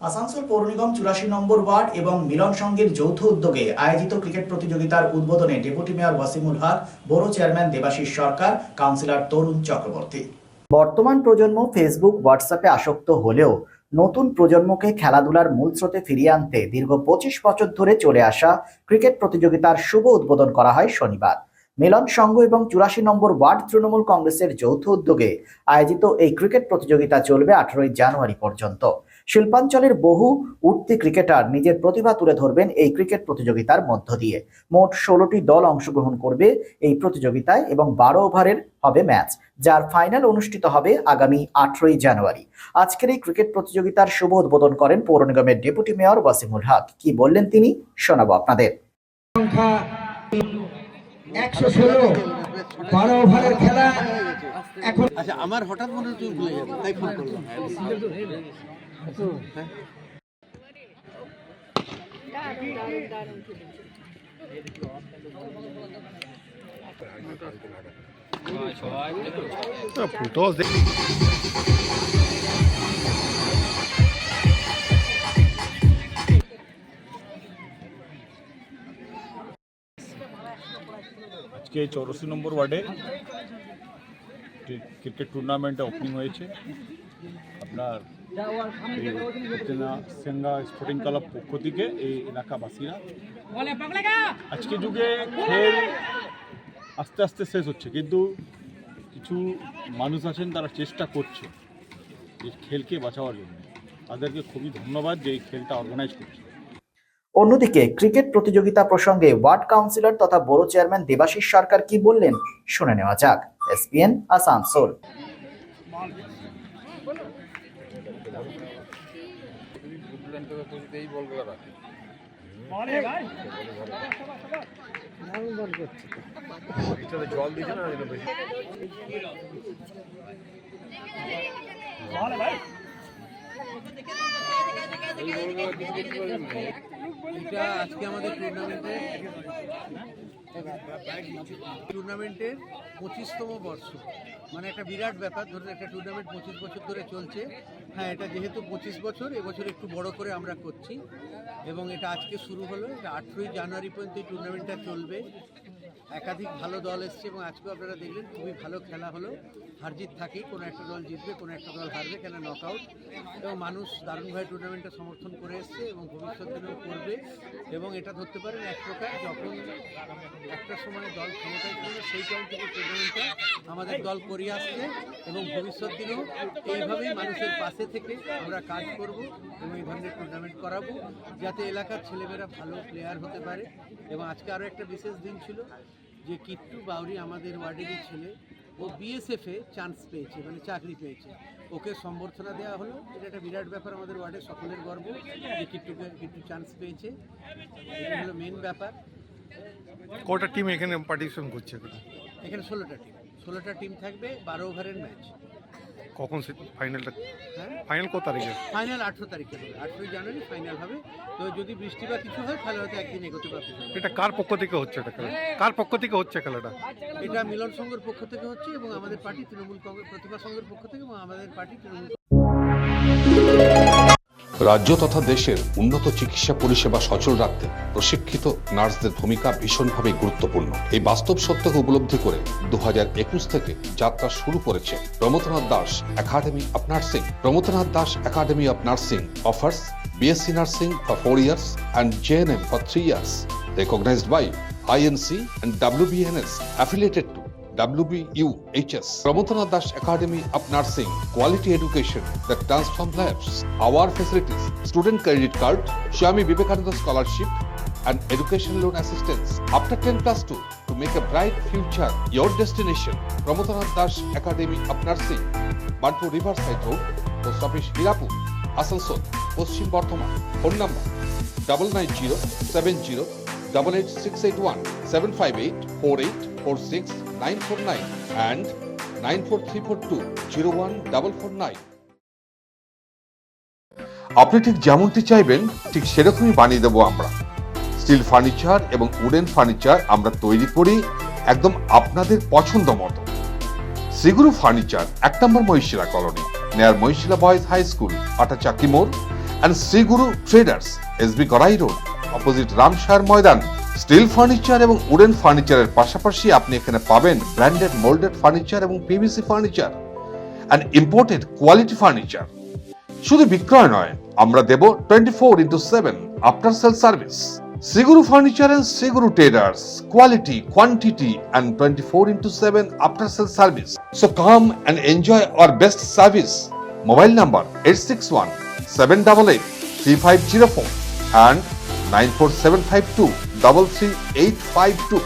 আসানসোল পৌর নিগম 84 নম্বর ওয়ার্ড এবং মিলন সংঘের যৌথ উদ্যোগে আয়োজিত ক্রিকেট প্রতিযোগিতার উদ্বোধনে ডেপুটি মেয়র ওয়াসিমুল হক, বড় চেয়ারম্যান দেবাশিস সরকার, কাউন্সিলর তরুণ চক্রবর্তী। বর্তমান প্রজন্ম ফেসবুক, হোয়াটসঅ্যাপে আসক্ত হলেও নতুন প্রজন্মকে খেলাধুলার মূল স্রোতে ফিরিয়ে আনতে দীর্ঘ 25 বছর ধরে চলে আসা ক্রিকেট প্রতিযোগিতার শুভ উদ্বোধন করা হয় শনিবার। মিলন সংঘ এবং 84 নম্বর ওয়ার্ড তৃণমূল কংগ্রেসের যৌথ উদ্যোগে আয়োজিত এই ক্রিকেট প্রতিযোগিতা চলবে 18 জানুয়ারি পর্যন্ত। শিল্পাঞ্চলের বহু উঠতি ক্রিকেটার নিজের প্রতিভা তুলে ধরবেন এই ক্রিকেট প্রতিযোগিতার মধ্য দিয়ে। মোট 16টি দল অংশগ্রহণ করবে এই প্রতিযোগিতায় এবং 12 ওভারের হবে ম্যাচ, যার ফাইনাল অনুষ্ঠিত হবে আগামী 18 জানুয়ারি। আজকের এই ক্রিকেট প্রতিযোগিতার শুভ উদ্বোধন করেন পৌর নিগমের ডেপুটি মেয়র ওয়াসিমুল হক। কি বললেন তিনি, শোনাবো আপনাদের। 116 12 ওভারের খেলা এখন। আচ্ছা, আমার হঠাৎ মনে হলো তুমি ভুলে যাবে, তাই ফোন করলাম। আজকে 84 নম্বর ওয়ার্ডে ক্রিকেট টুর্নামেন্টে ওপেনিং হয়েছে। আপনার সেঙ্গা স্পোর্টিং ক্লাব পক্ষ থেকে এই এলাকাবাসীরা, আজকে যুগে খেল আস্তে আস্তে শেষ হচ্ছে, কিন্তু কিছু মানুষ আছেন তারা চেষ্টা করছে এই খেলকে বাঁচাবার জন্য। তাদেরকে খুবই ধন্যবাদ যে এই খেলটা অর্গানাইজ করছে। অন্যদিকে ক্রিকেট প্রতিযোগিতা প্রসঙ্গে ওয়ার্ড কাউন্সিলর তথা বড় চেয়ারম্যান দেবাশিস সরকার কি বললেন, শুনে নেওয়া যাক। এসপিএন আসানসোল। এটা আজকে আমাদের টুর্নামেন্টের 25তম বর্ষ, মানে একটা বিরাট ব্যাপার। ধরুন একটা টুর্নামেন্ট 25 বছর ধরে চলছে। হ্যাঁ, এটা যেহেতু 25 বছর, এবছর একটু বড় করে আমরা করছি এবং এটা আজকে শুরু হলো। এটা 18 জানুয়ারি পর্যন্ত এই টুর্নামেন্টটা চলবে। একাধিক ভালো দল এসছে এবং আজকেও আপনারা দেখলেন খুবই ভালো খেলা হলো। হার জিত থাকেই, কোনো একটা দল জিতবে, কোনো একটা দল হারবে, কেন নকআউট। এবং মানুষ দারুণভাবে টুর্নামেন্টটা সমর্থন করে এসছে এবং ভবিষ্যৎ দিনেও করবে। এবং এটা ধরতে পারেন এক প্রকার, যখন একটা সময় দল ক্ষমতায় ছিল সেই টাইম থেকে টুর্নামেন্টটা আমাদের দল করিয়ে আসছে এবং ভবিষ্যৎ দিনেও এইভাবেই মানুষের পাশে থেকে আমরা কাজ করব এবং এই ধরনের টুর্নামেন্ট করাবো, যাতে এলাকার ছেলেমেয়েরা ভালো প্লেয়ার হতে পারে। এবং আজকে আরও একটা বিশেষ দিন ছিল যে কিট্টু বাউরি আমাদের ওয়ার্ডেরই ছেলে, ও বিএসএফে চান্স পেয়েছে, মানে চাকরি পেয়েছে। ওকে সম্বর্ধনা দেওয়া হলো। এটা একটা বিরাট ব্যাপার, আমাদের ওয়ার্ডের সকলের গর্ব যে কিট্টু চান্স পেয়েছে। এটা হলো মেন ব্যাপার। কটা টিম এখানে পার্টিসিপেশন করছে? এখানে 16টা টিম থাকবে, 12 ওভারের ম্যাচ। কখন ফাইনালটা? হ্যাঁ, ফাইনাল কত তারিখে? ফাইনাল 18 তারিখে হবে, 18 জানুয়ারি ফাইনাল হবে। তো যদি বৃষ্টি বা কিছু হয় তাহলে হয়তো একদিন এগোতে পারবে। এটা কার পক্ষ থেকে হচ্ছে এটা খেলা? কার পক্ষ থেকে হচ্ছে খেলাটা? এটা মিলন সংঘের পক্ষ থেকে হচ্ছে এবং আমাদের পার্টি তৃণমূল কংগ্রেস প্রতিভা সংঘের পক্ষ থেকে এবং আমাদের পার্টি তৃণমূল। রাজ্য তথা দেশের উন্নত চিকিৎসা পরিষেবা সচল রাখতে প্রশিক্ষিত নার্সদের ভূমিকা ভীষণভাবে গুরুত্বপূর্ণ। এই বাস্তব সত্যকে উপলব্ধি করে 2021 থেকে যাত্রা শুরু করেছে Pramathanath Das academy of nursing. Pramathanath Das academy of nursing offers BSc Nursing for 4 years and JNM for 3 years, recognized by INC and WBNS, affiliated to WBUHS. Pramodanath Das Academy of Nursing, quality education that transforms lives. Our facilities: student credit card, Swami Vivekananda scholarship, and education loan assistance. After 10+2, to make a bright future your destination. Pramodanath Das Academy of Nursing, Bantu Riverside Road, Post Office Hirapur, Asansol, Paschim Bardhaman. Phone number 9907088681, 7584846 949 and 9434201449. আপনি ঠিক যেমনটি চাইবেন ঠিক সেরকমই বানিয়ে দেবো আমরা। Still furniture এবং উডেন ফার্নিচার আমরা তৈরি করি একদম আপনাদের পছন্দ মতো। শ্রীগুরু ফার্নিচার 1 নম্বর মহিশিলা কলোনি, নেয়ার মহিশিলা বয়েজ হাই স্কুল, আটাচাকি মোড়, and Sri Guru Traders, SB Garai Road, opposite Ramshar Maidan. Steel furniture এবং উডেন ফার্নিচারের পাশাপাশি আপনি এখানে পাবেন ব্র্যান্ডেড মোল্ডেড ফার্নিচার এবং PVC furniture and imported quality furniture. শুধু বিক্রয় নয়, আমরা দেব 24/7 after sale service. Shriguru furniture and Shriguru traders, quality, quantity and 24/7 after sale service. So come and enjoy our best service. Mobile number 8617883504 and 94752 33852.